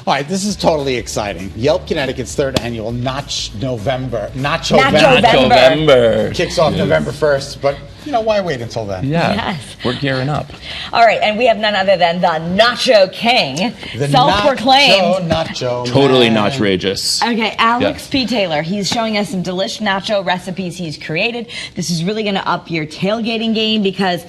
All right, this is totally exciting. Yelp Connecticut's third annual Nachovember kicks off November 1st, but you know, why wait until then? Yeah, yes. We're gearing up. All right, and we have none other than the Nacho King, self-proclaimed. Nacho Totally man. nacho-rageous. Okay, Alex P. Taylor. He's showing us some delish nacho recipes he's created. This is really going to up your tailgating game because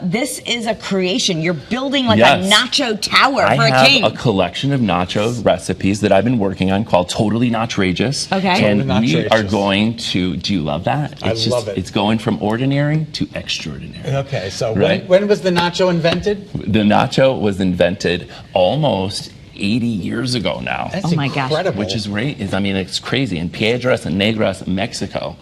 this is a creation. You're building like a nacho tower for a king. I have a collection of nacho recipes that I've been working on called Totally Nacho-rageous. Okay. And we are going to, do you love that? I love it. It's going from ordinary to extraordinary. Okay, so right? when was the nacho invented? The nacho was invented almost 80 years ago now. That's oh my incredible. Gosh. Which is great. I mean, it's crazy. In Piedras and Negras, Mexico.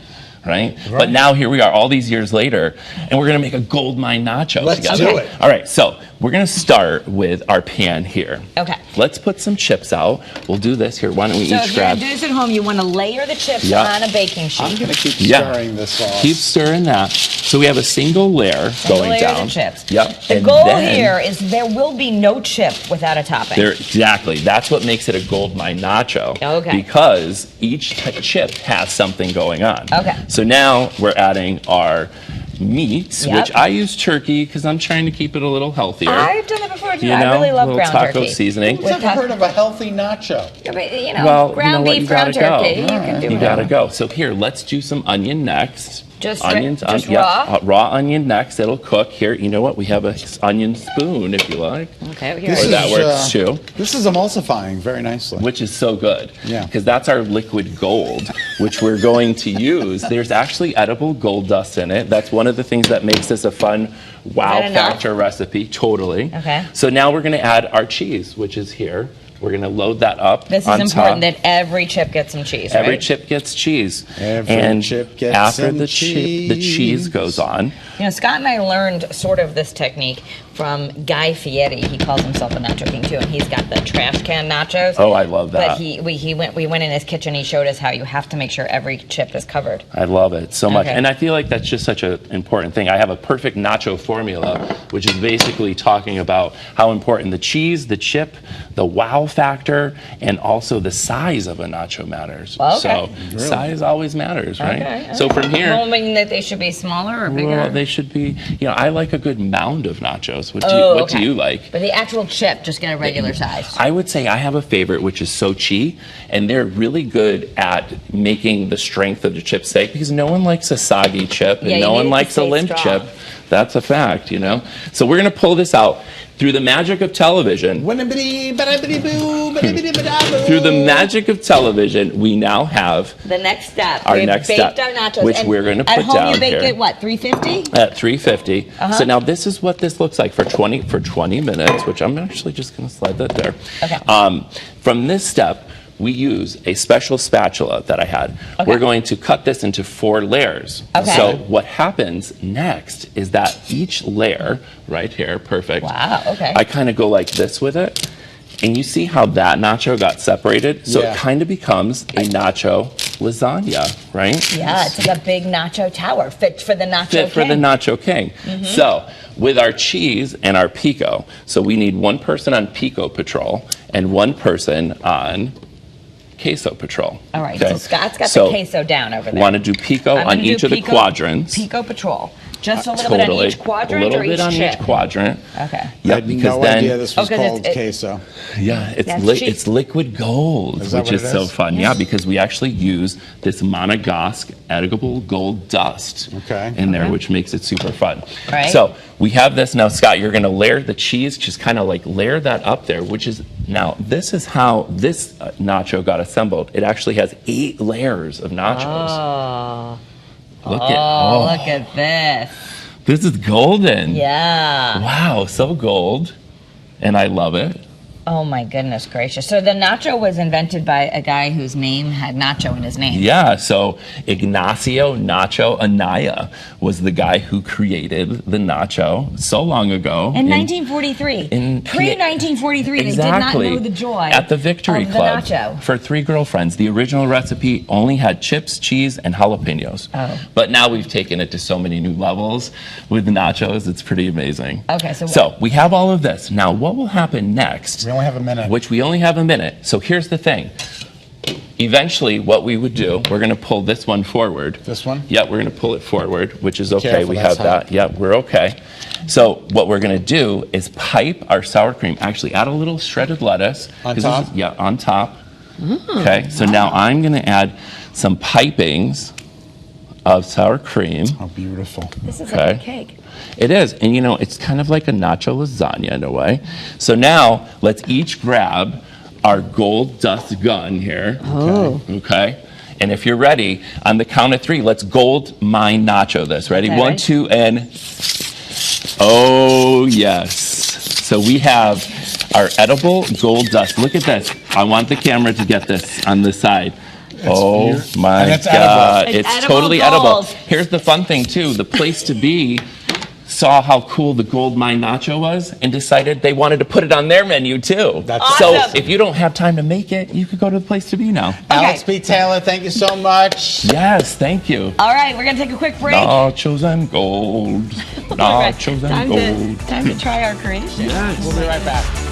Right? But now here we are all these years later, and we're going to make a gold mine nacho together. do it. All right, so we're going to start with our pan here. Okay. Let's put some chips out. We'll do this here. Why don't we So each if you're grab... going to do this at home, you want to layer the chips on a baking sheet. I'm going to keep stirring this sauce. Keep stirring that. So we have a single layer going down. The chips. Yep. The goal here is there will be no chip without a topping. Exactly. That's what makes it a gold mine nacho. Okay. Because each chip has something going on. Okay. So now we're adding our meats, which I use turkey because I'm trying to keep it a little healthier. I've done it before too. You know, I really love a little ground taco turkey. seasoning. Who's ever heard of a healthy nacho? Yeah, but, you know, ground beef, ground turkey. You can do You it. gotta go. So here, let's do some onion next. Just onions, just raw? Raw onion next. It'll cook. Here, you know what? We have a onion spoon, if you like. Okay, here. Or that works too. This is emulsifying very nicely. Which is so good. Yeah. Because that's our liquid gold, which we're going to use. There's actually edible gold dust in it. That's one of the things that makes this a fun wow factor recipe. Totally. Okay. So now we're going to add our cheese, which is here. We're going to load that up. This is important that every chip gets some cheese, right? Every chip gets cheese. Every chip gets after some the cheese goes on. You know, Scott and I learned sort of this technique from Guy Fieri. He calls himself a nacho king too, and he's got the trash can nachos. Oh, I love that. But we went in his kitchen. He showed us how you have to make sure every chip is covered. I love it so much, Okay. and I feel like that's just such an important thing. I have a perfect nacho formula, which is basically talking about how important the cheese, the chip, the wow factor, and also the size of a nacho matters. Okay. So size always matters, right? Okay. So from here, Does that mean that they should be smaller or bigger? well, they should be. You know, I like a good mound of nachos. What do you like? But the actual chip, just get a regular size. I would say I have a favorite, which is Sochi, and they're really good at making the strength of the chip steak because no one likes a soggy chip and no one likes a limp chip. That's a fact, you know. So we're going to pull this out through the magic of television. Through the magic of television, we now have the next step. Our we next baked step, our nachos, which we're going to put down here. At home, you bake it what, 350? At 350. So now this is what this looks like for 20 minutes, which I'm actually just going to slide that there. Okay. From this step, we use a special spatula that I had. Okay. We're going to cut this into 4 layers. Okay. So what happens next is that each layer, right here, perfect. Wow, okay. I kind of go like this with it. And you see how that nacho got separated? So it kind of becomes a nacho lasagna, right? Yeah, it's like a big nacho tower, fit for the nacho king. Fit for the nacho king. So with our cheese and our pico, so we need one person on pico patrol and one person on queso patrol. All right, so Scott's got the queso down over there. Want to do pico on each of the quadrants. Pico patrol. Just a little bit on each quadrant or each chip? A little bit on each quadrant. Okay. I had no idea this was called queso. Yeah, it's liquid gold, which is so fun. Yeah, because we actually use this Monegasque edible gold dust in there, which makes it super fun. Right. So we have this now, Scott. You're going to layer the cheese, just kind of like layer that up there, which is now this is how this nacho got assembled. It actually has 8 layers of nachos. Oh. Look at this. This is golden. Yeah. Wow, so gold. And I love it. Oh my goodness gracious. So the nacho was invented by a guy whose name had nacho in his name. Yeah, so Ignacio Nacho Anaya was the guy who created the nacho so long ago. In 1943. Pre-1943, they did not know the joy at the Victory of Club the nacho. For 3 girlfriends. The original recipe only had chips, cheese, and jalapenos. Oh. But now we've taken it to so many new levels with the nachos. It's pretty amazing. Okay, so we have all of this. Now, what will happen next only have a minute. Which we only have a minute. So here's the thing. Eventually, what we would do, we're going to pull this one forward. This one? Yep, we're going to pull it forward, which is okay. Careful, we that's have that. Yep, we're okay. So what we're going to do is pipe our sour cream. Actually, add a little shredded lettuce. On top? Yeah, on top. Okay, so now I'm going to add some pipings of sour cream. Oh, beautiful. This is like a cake. It is, and you know, it's kind of like a nacho lasagna in a way. So now, let's each grab our gold dust gun here. Oh. Okay. And if you're ready, on the count of 3, let's gold mine nacho this. Ready? Okay, 1, 2, and oh yes. So we have our edible gold dust. Look at this. I want the camera to get this on the side. Oh my God. It's It's edible totally gold. edible. Here's the fun thing too. The place to be saw how cool the gold mine nacho was and decided they wanted to put it on their menu too. That's so awesome. if you don't have time to make it, you could go to the place to be now. Alex B. Taylor, thank you so much. Yes, thank you. All right, we're going to take a quick break. Nachos and gold. Nachos and gold. Time to try our creation. Yes. We'll be right back.